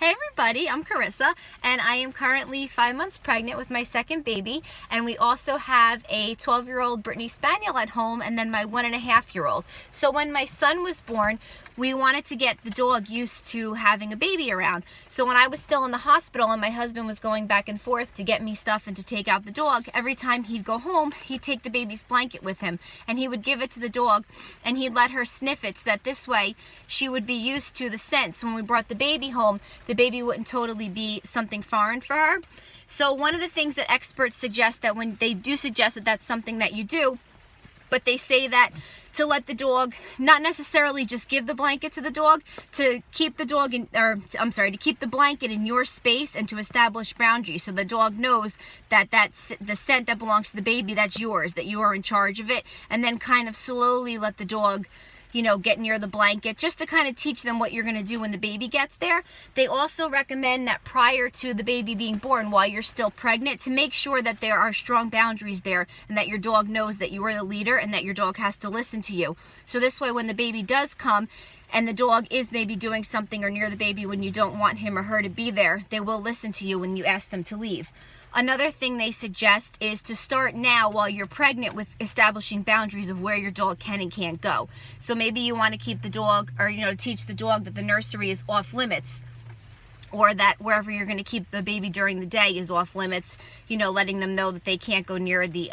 Hey everybody, I'm Carissa, and I am currently 5 months pregnant with my second baby, and we also have a 12-year-old Brittany Spaniel at home, and then my 1.5-year-old. So when my son was born, we wanted to get the dog used to having a baby around. So when I was still in the hospital and my husband was going back and forth to get me stuff and to take out the dog, every time he'd go home, he'd take the baby's blanket with him, and he would give it to the dog, and he'd let her sniff it, so that this way she would be used to the scents. When we brought the baby home, the baby wouldn't totally be something foreign for her. So one of the things that experts suggest, that when they do suggest that that's something that you do, but they say that to let the dog, not necessarily just give the blanket to the dog, to keep the dog in, to keep the blanket in your space and to establish boundaries, so the dog knows that that's the scent that belongs to the baby, that's yours, that you are in charge of it, and then kind of slowly let the dog, you know, get near the blanket, just to kind of teach them what you're going to do when the baby gets there. They also recommend that prior to the baby being born, while you're still pregnant, to make sure that there are strong boundaries there, and that your dog knows that you are the leader and that your dog has to listen to you. So this way, when the baby does come and the dog is maybe doing something or near the baby when you don't want him or her to be there, they will listen to you when you ask them to leave. Another thing they suggest is to start now while you're pregnant with establishing boundaries of where your dog can and can't go. So maybe you want to keep the dog, or teach the dog that the nursery is off limits, or that wherever you're going to keep the baby during the day is off limits, letting them know that they can't go near the,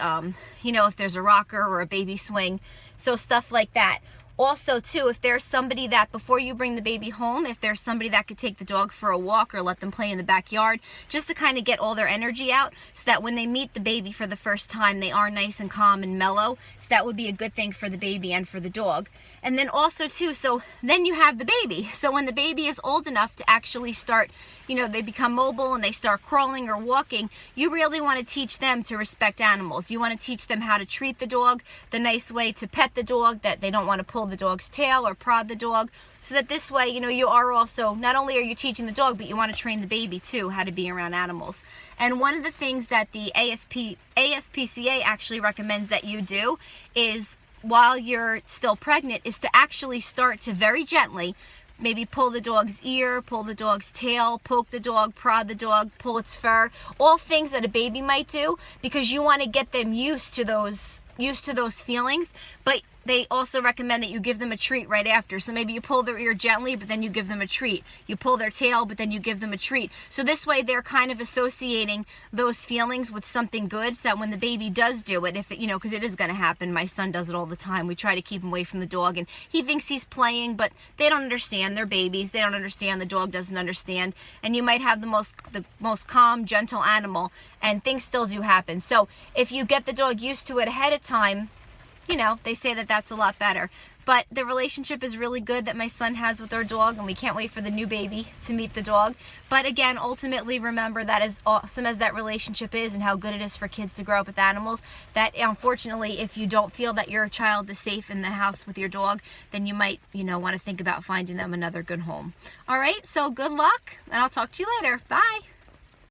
if there's a rocker or a baby swing. So stuff like that. Also, too, if there's somebody that, before you bring the baby home, if there's somebody that could take the dog for a walk or let them play in the backyard, just to kind of get all their energy out, so that when they meet the baby for the first time, they are nice and calm and mellow. So that would be a good thing for the baby and for the dog. And then also, too, so then you have the baby. So when the baby is old enough to actually start, they become mobile and they start crawling or walking, you really want to teach them to respect animals. You want to teach them how to treat the dog, the nice way to pet the dog, that they don't want to pull the dog's tail or prod the dog, so that this way, you are also, not only are you teaching the dog, but you want to train the baby too how to be around animals. And one of the things that the ASPCA actually recommends that you do is, while you're still pregnant, is to actually start to very gently maybe pull the dog's ear, pull the dog's tail, poke the dog, prod the dog, pull its fur, all things that a baby might do, because you want to get them used to those feelings. But they also recommend that you give them a treat right after. So maybe you pull their ear gently, but then you give them a treat. You pull their tail, but then you give them a treat. So this way they're kind of associating those feelings with something good, so that when the baby does do it, if it, because it is going to happen. My son does it all the time. We try to keep him away from the dog, and he thinks he's playing, but they don't understand. They're babies. They don't understand. The dog doesn't understand. And you might have the most calm, gentle animal, and things still do happen. So if you get the dog used to it ahead of time, they say that that's a lot better. But the relationship is really good that my son has with our dog, and we can't wait for the new baby to meet the dog. But again, ultimately, remember that as awesome as that relationship is and how good it is for kids to grow up with animals, that unfortunately, if you don't feel that your child is safe in the house with your dog, then you might, want to think about finding them another good home. All right, so good luck, and I'll talk to you later. Bye.